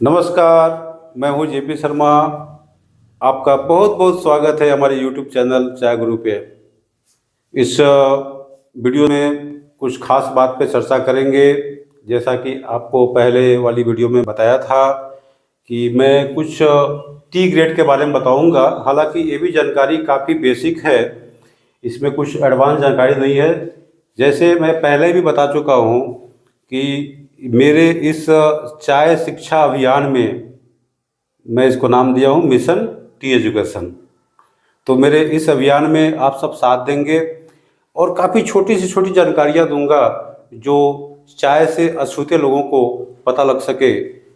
नमस्कार, मैं हूँ जेपी शर्मा। आपका बहुत बहुत स्वागत है हमारे यूट्यूब चैनल चाय गुरु पे। इस वीडियो में कुछ खास बात पे चर्चा करेंगे। जैसा कि आपको पहले वाली वीडियो में बताया था कि मैं कुछ टी ग्रेड के बारे में बताऊंगा। हालांकि ये भी जानकारी काफ़ी बेसिक है, इसमें कुछ एडवांस जानकारी नहीं है। जैसे मैं पहले भी बता चुका हूँ कि मेरे इस चाय शिक्षा अभियान में मैं इसको नाम दिया हूँ मिशन टी एजुकेशन। तो मेरे इस अभियान में आप सब साथ देंगे और काफ़ी छोटी से छोटी जानकारियाँ दूंगा जो चाय से अछूते लोगों को पता लग सके,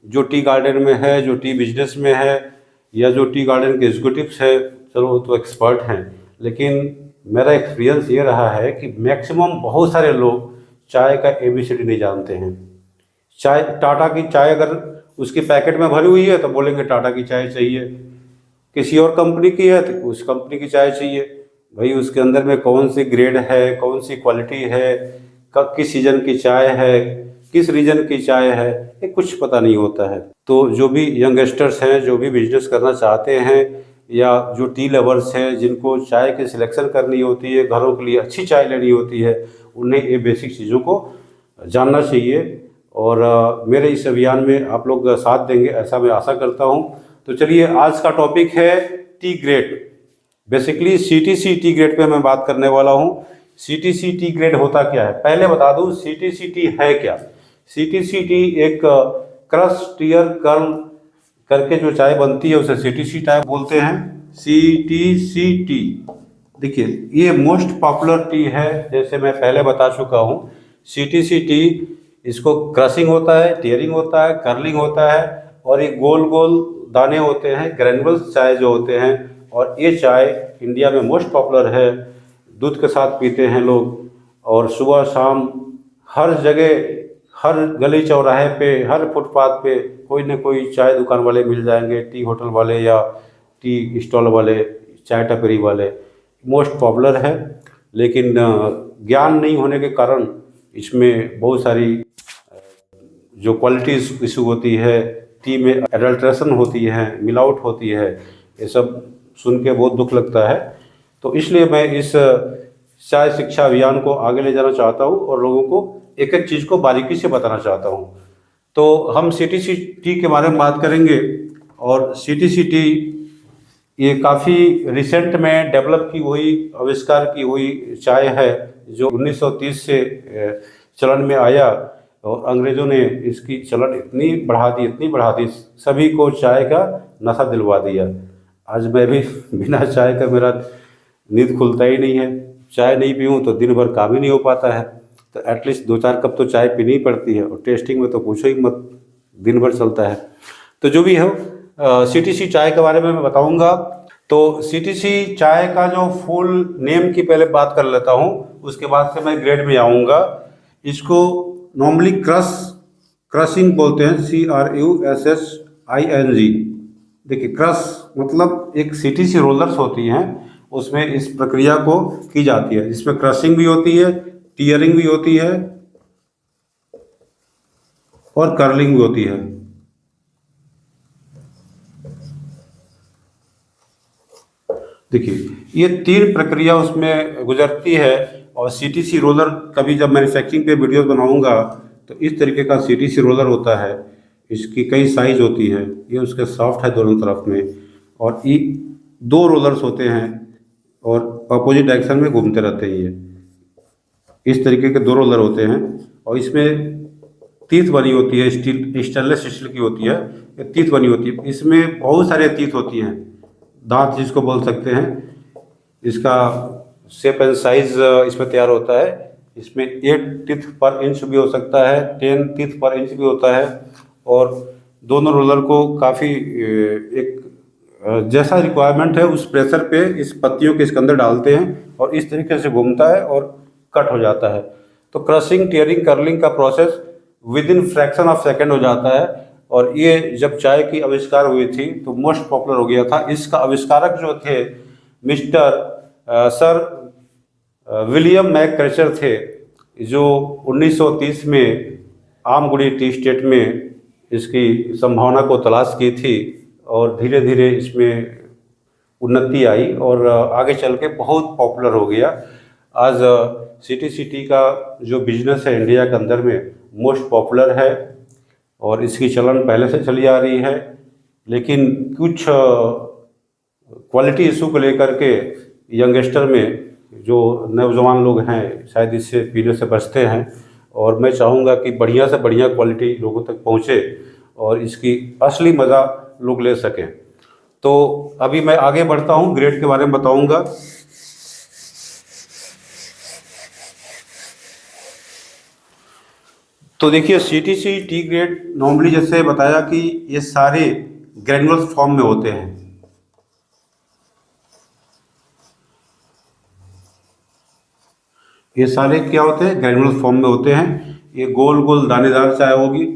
जो टी गार्डन में है, जो टी बिजनेस में है, या जो टी गार्डन के एग्जीक्यूटिव्स है। चलो वो तो एक्सपर्ट हैं, लेकिन मेरा एक्सपीरियंस ये रहा है कि मैक्सिमम बहुत सारे लोग चाय का ABCD नहीं जानते हैं। चाय, टाटा की चाय अगर उसकी पैकेट में भरी हुई है तो बोलेंगे टाटा की चाय चाहिए, किसी और कंपनी की है तो उस कंपनी की चाय चाहिए। भाई उसके अंदर में कौन सी ग्रेड है, कौन सी क्वालिटी है, कब किस सीजन की चाय है, किस रीजन की चाय है, ये कुछ पता नहीं होता है। तो जो भी यंगस्टर्स हैं, जो भी बिजनेस करना चाहते हैं, या जो टी लवर्स हैं जिनको चाय की सिलेक्शन करनी होती है, घरों के लिए अच्छी चाय लेनी होती है, उन्हें ये बेसिक चीज़ों को जानना चाहिए। और मेरे इस अभियान में आप लोग साथ देंगे ऐसा मैं आशा करता हूं। तो चलिए, आज का टॉपिक है T grade. Basically CTC T grade pay मैं बात करने वाला हूं। CTC टी ग्रेड होता क्या है, पहले बता दूं CTC टी है क्या। CTC टी एक क्रश टीयर कर्ल करके जो चाय बनती है उसे CTC चाय बोलते हैं। CTC टी, देखिए ये मोस्ट पॉपुलर टी है, जैसे मैं पहले बता चुका हूँ। CTC टी, इसको क्रशिंग होता है, टीयरिंग होता है, कर्लिंग होता है, और ये गोल गोल दाने होते हैं, ग्रैन्युल्स चाय जो होते हैं। और ये चाय इंडिया में मोस्ट पॉपुलर है, दूध के साथ पीते हैं लोग। और सुबह शाम हर जगह, हर गली चौराहे पे, हर फुटपाथ पे कोई ना कोई चाय दुकान वाले मिल जाएंगे, टी होटल वाले या टी स्टॉल वाले, चाय टपरी वाले। मोस्ट पॉपुलर है, लेकिन ज्ञान नहीं होने के कारण इसमें बहुत सारी जो क्वालिटी इशू होती है, टी में एडल्ट्रेशन होती है, मिलावट होती है, ये सब सुन के बहुत दुख लगता है। तो इसलिए मैं इस चाय शिक्षा अभियान को आगे ले जाना चाहता हूँ और लोगों को एक एक चीज़ को बारीकी से बताना चाहता हूँ। तो हम CTC टी के बारे में बात करेंगे। और CTC टी ये काफ़ी रिसेंट में डेवलप की हुई, आविष्कार की हुई चाय है, जो 1930 से चलन में आया। और अंग्रेज़ों ने इसकी चलन इतनी बढ़ा दी, सभी को चाय का नशा दिलवा दिया। आज मैं भी बिना चाय का मेरा नींद खुलता ही नहीं है। चाय नहीं पीऊँ तो दिन भर काम ही नहीं हो पाता है। तो एटलीस्ट 2-4 कप तो चाय पीनी ही पड़ती है, और टेस्टिंग में तो पूछो ही मत, दिन भर चलता है। तो जो भी हो, CTC चाय के बारे में मैं बताऊंगा। तो CTC चाय का जो फुल नेम की पहले बात कर लेता हूँ, उसके बाद से मैं ग्रेड में आऊँगा। इसको नॉर्मली क्रशिंग बोलते हैं, CRUSSING। देखिए, क्रश मतलब एक CTC रोलर्स होती हैं, उसमें इस प्रक्रिया को की जाती है। इसमें क्रशिंग भी होती है, टीयरिंग भी होती है, और कर्लिंग भी होती है। देखिए, ये 3 प्रक्रिया उसमें गुजरती है। और CTC रोलर, कभी जब मैन्युफैक्चरिंग पे वीडियोस बनाऊंगा तो इस तरीके का CTC रोलर होता है। इसकी कई साइज होती है, ये उसके सॉफ्ट है दोनों तरफ में। और ये 2 रोलर्स होते हैं और अपोजिट डायरेक्शन में घूमते रहते हैं। ये इस तरीके के 2 रोलर होते हैं, और इसमें तीत बनी होती है, स्टेनलेस स्टील की होती है, ये तीत बनी होती है। इसमें बहुत सारे तीत होती हैं, दांत जिसको बोल सकते हैं। इसका शेप एंड साइज इसमें तैयार होता है। इसमें 8 टीथ पर इंच भी हो सकता है, 10 टीथ पर इंच भी होता है। और दोनों रोलर को काफ़ी एक जैसा रिक्वायरमेंट है उस प्रेशर पे इस पत्तियों के इसके अंदर डालते हैं, और इस तरीके से घूमता है और कट हो जाता है। तो क्रशिंग, टीयरिंग, कर्लिंग का process with in fraction of second हो जाता है। और ये जब चाय की आविष्कार हुई थी तो मोस्ट पॉपुलर हो गया था। इसका आविष्कारक जो थे मिस्टर सर विलियम मैककेचर थे, जो 1930 में आमगुड़ी टी स्टेट में इसकी संभावना को तलाश की थी और धीरे धीरे इसमें उन्नति आई और आगे चल के बहुत पॉपुलर हो गया। आज सिटी का जो बिजनेस है इंडिया के अंदर में मोस्ट पॉपुलर है और इसकी चलन पहले से चली आ रही है, लेकिन कुछ क्वालिटी इशू को लेकर के यंगस्टर में जो नौजवान लोग हैं शायद इससे पीने से बचते हैं और मैं चाहूँगा कि बढ़िया से बढ़िया क्वालिटी लोगों तक पहुँचे और इसकी असली मज़ा लोग ले सकें। तो अभी मैं आगे बढ़ता हूँ, ग्रेड के बारे में बताऊँगा। तो देखिए CTC टी ग्रेड नॉर्मली जैसे बताया कि ये सारे ग्रैन्युलस फॉर्म में होते हैं। ये सारे क्या होते हैं, ग्रैन्युलस फॉर्म में होते हैं। ये गोल गोल दानेदार चाय होगी।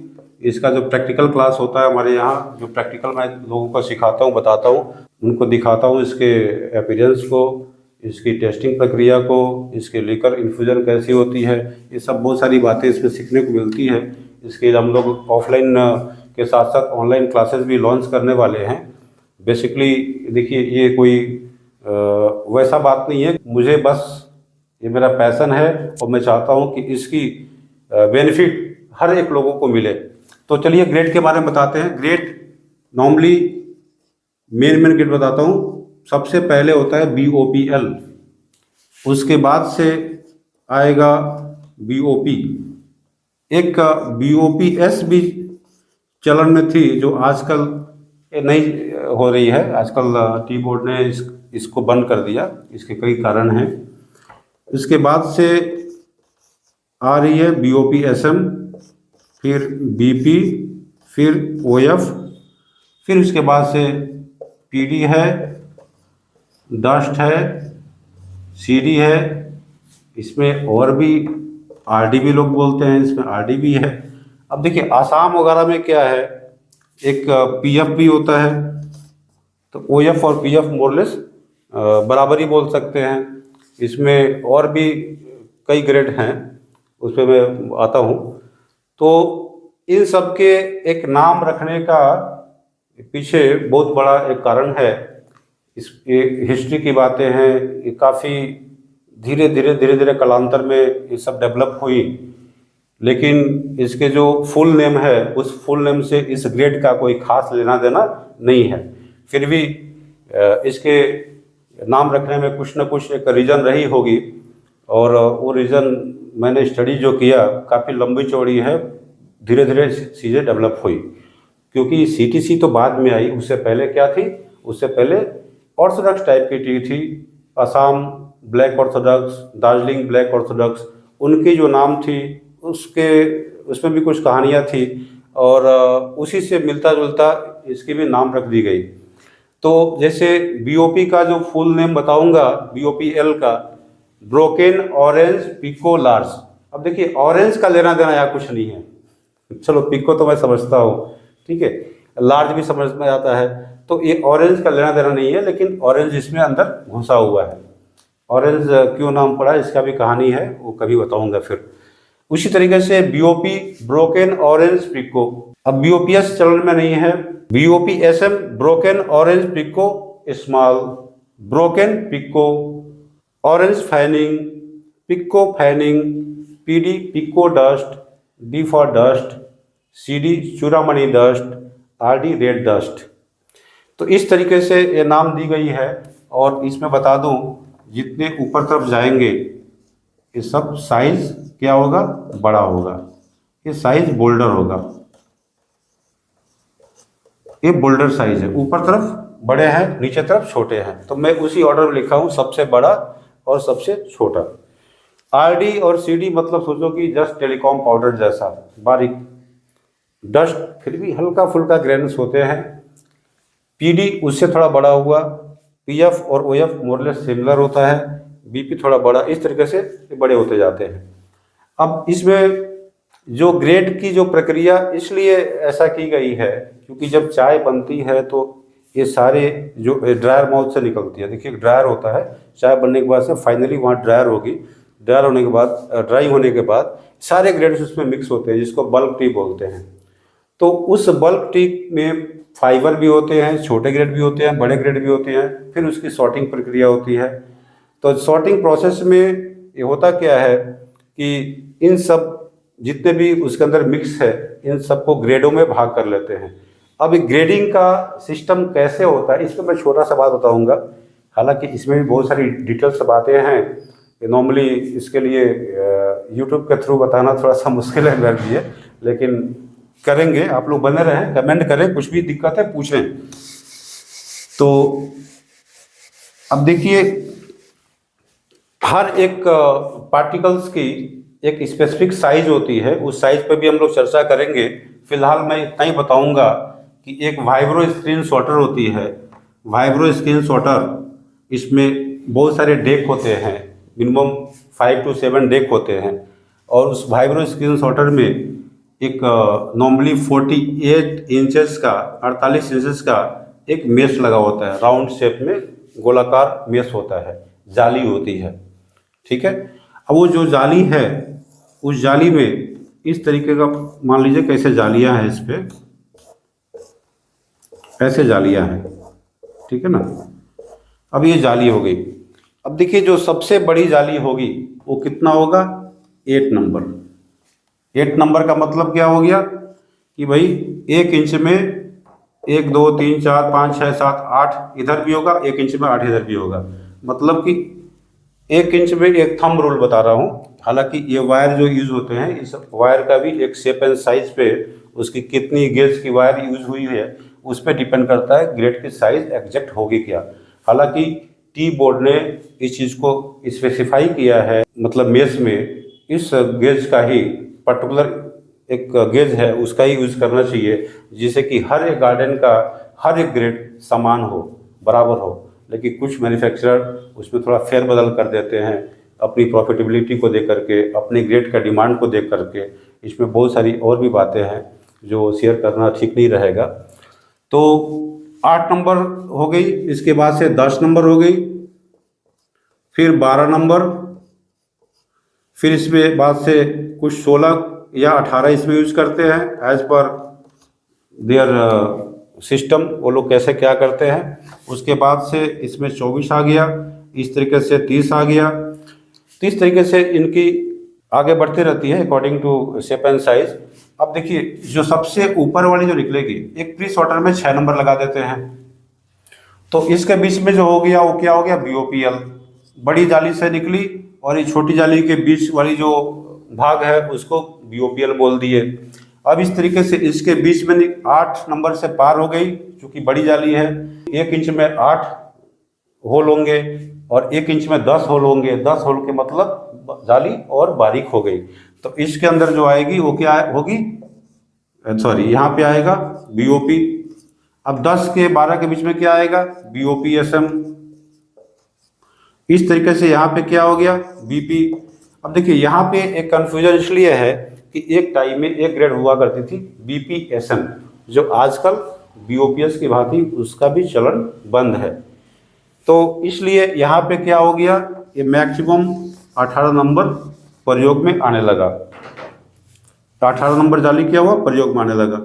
इसका जो प्रैक्टिकल क्लास होता है हमारे यहाँ, जो प्रैक्टिकल मैं लोगों को सिखाता हूँ, बताता हूँ, उनको दिखाता हूँ इसके अपीयरेंस को, इसकी टेस्टिंग प्रक्रिया को, इसके लेकर इन्फ्यूजन कैसी होती है, ये सब बहुत सारी बातें इसमें सीखने को मिलती है। इसके हम लोग ऑफलाइन के साथ साथ ऑनलाइन क्लासेस भी लॉन्च करने वाले हैं। बेसिकली देखिए ये कोई वैसा बात नहीं है, मुझे बस ये मेरा पैशन है और मैं चाहता हूँ कि इसकी बेनिफिट हर एक लोगों को मिले। तो चलिए ग्रेड के बारे में बताते हैं। ग्रेड नॉर्मली मेन ग्रेड बताता हूँ। सबसे पहले होता है BOPL, उसके बाद से आएगा BOP, एक BOPS भी चलन में थी जो आजकल नहीं हो रही है। आजकल टी बोर्ड ने इसको बंद कर दिया, इसके कई कारण हैं। इसके बाद से आ रही है BOPSM, फिर BP, फिर OF, फिर उसके बाद से PD है, डस्ट है, CD है, इसमें और भी RD भी लोग बोलते हैं, इसमें RD भी है। अब देखिए आसाम वगैरह में क्या है, एक PF भी होता है, तो OF और PF मोरलेस बराबर ही बोल सकते हैं। इसमें और भी कई ग्रेड हैं, उस पर मैं आता हूँ। तो इन सब के एक नाम रखने का पीछे बहुत बड़ा एक कारण है। इस हिस्ट्री की बातें हैं, ये काफ़ी धीरे धीरे कालांतर में ये सब डेवलप हुई, लेकिन इसके जो फुल नेम है उस फुल नेम से इस ग्रेड का कोई खास लेना देना नहीं है। फिर भी इसके नाम रखने में कुछ न कुछ एक रीज़न रही होगी और वो रीज़न मैंने स्टडी जो किया काफ़ी लंबी चौड़ी है, धीरे धीरे चीज़ें डेवलप हुई। क्योंकि CTC तो बाद में आई, उससे पहले क्या थी, उससे पहले ऑर्थोडॉक्स टाइप की टी थी। Assam black Orthodox, Darjeeling black Orthodox, उनकी जो नाम थी उसमें भी कुछ कहानियाँ थी और उसी से मिलता जुलता इसकी भी नाम रख दी गई। तो जैसे BOP का जो फुल नेम बताऊंगा, BOPL का ब्रोकन ऑरेंज पिको लार्ज। अब देखिए ऑरेंज का लेना देना यहाँ कुछ नहीं है, चलो पिको तो मैं समझता हूँ, ठीक है, लार्ज भी समझ में आता है, तो ये ऑरेंज का लेना देना नहीं है, लेकिन ऑरेंज इसमें अंदर घुसा हुआ है। ऑरेंज क्यों नाम पड़ा इसका भी कहानी है, वो कभी बताऊंगा फिर। उसी तरीके से BOP ब्रोकन ऑरेंज पिको, अब BOPS चलन में नहीं है। BOPSM broken orange pekoe small, broken pekoe, orange fanning, pekoe fanning, PD pekoe dust, D for dust, CD Churamani dust, RD red dust. तो इस तरीके से ये नाम दी गई है। और इसमें बता दूं जितने ऊपर तरफ जाएंगे ये सब साइज क्या होगा, बड़ा होगा, ये साइज बोल्डर होगा, ये बोल्डर साइज है, ऊपर तरफ बड़े हैं, नीचे तरफ छोटे हैं। तो मैं उसी ऑर्डर में लिखा हूँ, सबसे बड़ा और सबसे छोटा। RD और CD मतलब सोचो कि जस्ट टेलीकॉम पाउडर जैसा बारीक। डस्ट फिर भी हल्का फुल्का ग्रेन्स होते हैं। PD उससे थोड़ा बड़ा हुआ। PF और OF मोरलेस सिमिलर होता है। BP थोड़ा बड़ा, इस तरीके से बड़े होते जाते हैं। अब इसमें जो ग्रेड की जो प्रक्रिया इसलिए ऐसा की गई है क्योंकि जब चाय बनती है तो ये सारे जो ड्रायर माउथ से निकलती है, देखिए ड्रायर होता है, चाय बनने के बाद से फाइनली वहाँ ड्रायर होगी, ड्रायर होने के बाद ड्राई होने के बाद सारे ग्रेड्स उसमें मिक्स होते हैं, जिसको बल्क टी बोलते हैं। तो उस बल्क टी में फाइबर भी होते हैं, छोटे ग्रेड भी होते हैं, बड़े ग्रेड भी होते हैं, फिर उसकी सॉर्टिंग प्रक्रिया होती है। तो सॉर्टिंग प्रोसेस में ये होता क्या है कि इन सब जितने भी उसके अंदर मिक्स है, इन सबको ग्रेडों में भाग कर लेते हैं। अब ग्रेडिंग का सिस्टम कैसे होता है, इसमें मैं छोटा सा बात बताऊंगा। हालांकि इसमें भी बहुत सारी डिटेल्स बातें हैं, नॉर्मली इसके लिए यूट्यूब के थ्रू बताना थोड़ा सा मुश्किल है मेरे लिए, लेकिन करेंगे। आप लोग बने रहें, कमेंट करें, कुछ भी दिक्कत है पूछें। तो अब देखिए, हर एक पार्टिकल्स की एक स्पेसिफिक साइज होती है, उस साइज पर भी हम लोग चर्चा करेंगे। फिलहाल मैं इतना ही बताऊंगा कि एक वाइब्रो स्क्रीन सॉर्टर होती है। वाइब्रो स्क्रीन सॉर्टर, इसमें बहुत सारे डेक होते हैं, मिनिमम 5 to 7 डेक होते हैं। और उस वाइब्रो स्क्रीन सॉर्टर में एक नॉर्मली 48 इंचेस का, 48 इंचेस का एक मेश लगा होता है, राउंड शेप में गोलाकार मेश होता है, जाली होती है। ठीक है। अब वो जो जाली है, उस जाली में इस तरीके का, मान लीजिए कैसे जालियां हैं, इस पे ऐसे जालियां हैं, ठीक है ना। अब ये जाली हो गई। अब देखिए, जो सबसे बड़ी जाली होगी वो कितना होगा, 8 नंबर। 8 नंबर का मतलब क्या हो गया कि भाई 1 इंच में 1 2 3 4 5 6 7 8 इधर भी होगा, 1 इंच में 8 इधर भी होगा। मतलब कि 1 इंच में एक थंब रूल बता रहा हूँ। हालांकि ये वायर जो यूज़ होते हैं, इस वायर का भी एक शेप एंड साइज पे, उसकी कितनी गेज की वायर यूज हुई है उस पर डिपेंड करता है ग्रेड की साइज एग्जैक्ट होगी क्या। हालांकि टी बोर्ड ने इस चीज़ को स्पेसिफाई किया है, मतलब मेश में इस गेज का ही पर्टिकुलर एक गेज है, उसका ही यूज़ करना चाहिए, जिससे कि हर एक गार्डन का हर एक ग्रेड समान हो, बराबर हो। लेकिन कुछ मैन्युफैक्चरर उसमें थोड़ा फेरबदल कर देते हैं, अपनी प्रॉफिटेबिलिटी को देख करके, अपनी ग्रेड का डिमांड को देख करके। इसमें बहुत सारी और भी बातें हैं जो शेयर करना ठीक नहीं रहेगा। तो 8 नंबर हो गई, इसके बाद से 10 नंबर हो गई, फिर 12 नंबर, फिर इसमें बाद से कुछ 16 या 18 इसमें यूज करते हैं, एज पर देयर सिस्टम वो लोग कैसे क्या करते हैं। उसके बाद से इसमें 24 आ गया, इस तरीके से 30 आ गया। 30 तरीके से इनकी आगे बढ़ती रहती है according to shape and size. अब देखिए, जो सबसे ऊपर वाली जो निकलेगी, एक प्री सॉर्टर में 6 नंबर लगा देते हैं, तो इसके बीच में जो हो गया वो क्या हो गया, BOPL। बड़ी जाली से निकली और ये छोटी जाली के बीच वाली जो भाग है उसको BOPL बोल दिए। अब इस तरीके से इसके बीच में 8 नंबर से पार हो गई, क्योंकि बड़ी जाली है। 1 इंच में 8 होल होंगे और 1 इंच में 10 होल होंगे। 10 होल के मतलब जाली और बारीक हो गई। तो इसके अंदर जो आएगी वो क्या होगी, सॉरी यहाँ पे आएगा BOP। अब 10 के 12 के बीच में क्या आएगा, BOPSM। इस तरीके से यहाँ पे क्या हो गया, BP। अब देखिए, यहाँ पे एक कंफ्यूजन इसलिए है कि एक टाइम में एक ग्रेड हुआ करती थी BPSM, जो आजकल BOPS की भांति उसका भी चलन बंद है। तो इसलिए यहाँ पे क्या हो गया, ये मैक्सिमम 18 नंबर प्रयोग में आने लगा। 18 नंबर जाली क्या हुआ, प्रयोग में आने लगा।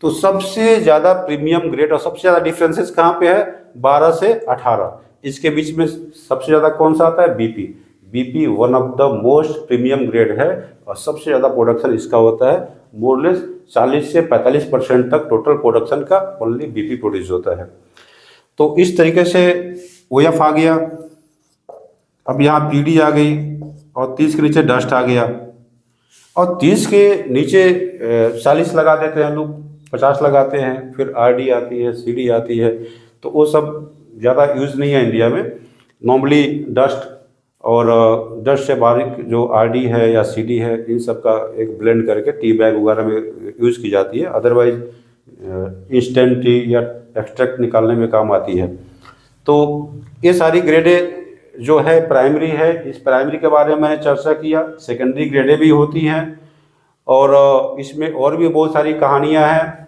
तो सबसे ज़्यादा प्रीमियम ग्रेड और सबसे ज़्यादा डिफरेंसेस कहाँ पे है, 12 से 18। इसके बीच में सबसे ज़्यादा कौन सा आता है, BP। BP one of the most premium grade है और सबसे ज़्यादा प्रोडक्शन इसका होता है। मोरलेस 40 से 45% तक टोटल प्रोडक्शन का ओनली BP प्रोड्यूस होता है। तो इस तरीके से OF आ गया। अब यहाँ PD आ गई और 30 के नीचे डस्ट आ गया, और 30 के नीचे 40 लगा देते हैं लोग, 50 लगाते हैं, फिर RD आती है, CD आती है। तो वो सब ज़्यादा यूज़ नहीं है इंडिया में। नॉर्मली डस्ट और डस्ट से बारीक जो RD है या CD है, इन सब का एक ब्लेंड करके टी बैग वगैरह में यूज़ की जाती है। अदरवाइज इंस्टेंट टी या एक्सट्रैक्ट निकालने में काम आती है। तो ये सारी ग्रेडें जो है प्राइमरी है, इस प्राइमरी के बारे में मैंने चर्चा किया। सेकेंडरी ग्रेडें भी होती हैं और इसमें और भी बहुत सारी कहानियां हैं।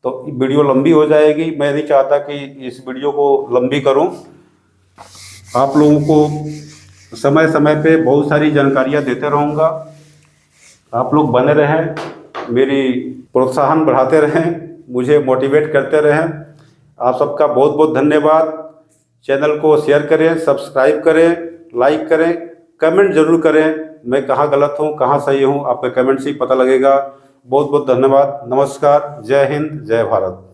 तो वीडियो लंबी हो जाएगी, मैं नहीं चाहता कि इस वीडियो को लंबी करूं। आप लोगों को समय समय पे बहुत सारी जानकारियां देते रहूँगा, आप लोग बने रहें। मेरी प्रोत्साहन बढ़ाते रहें, मुझे मोटिवेट करते रहें। आप सबका बहुत बहुत धन्यवाद। चैनल को शेयर करें, सब्सक्राइब करें, लाइक करें, कमेंट जरूर करें। मैं कहाँ गलत हूँ, कहाँ सही हूँ, आपके कमेंट से ही पता लगेगा। बहुत बहुत धन्यवाद। नमस्कार। जय हिंद, जय भारत।